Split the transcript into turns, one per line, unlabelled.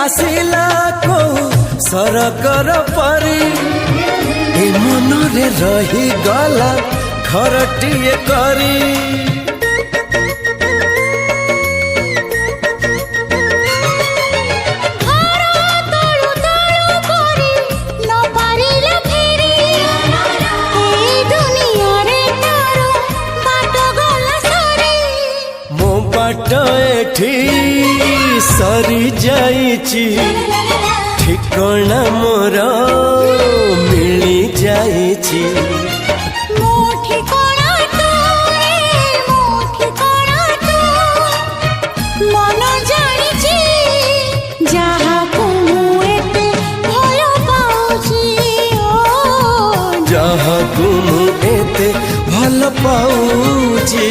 आसिला को सरकर परी ए मनरे रही गला घरटिए करी सरी जाइची ठिकाना मोर मिली जाइची
मन जानिची जहाँ को एते भल पाउची
जहाँ को एते भल पाउची।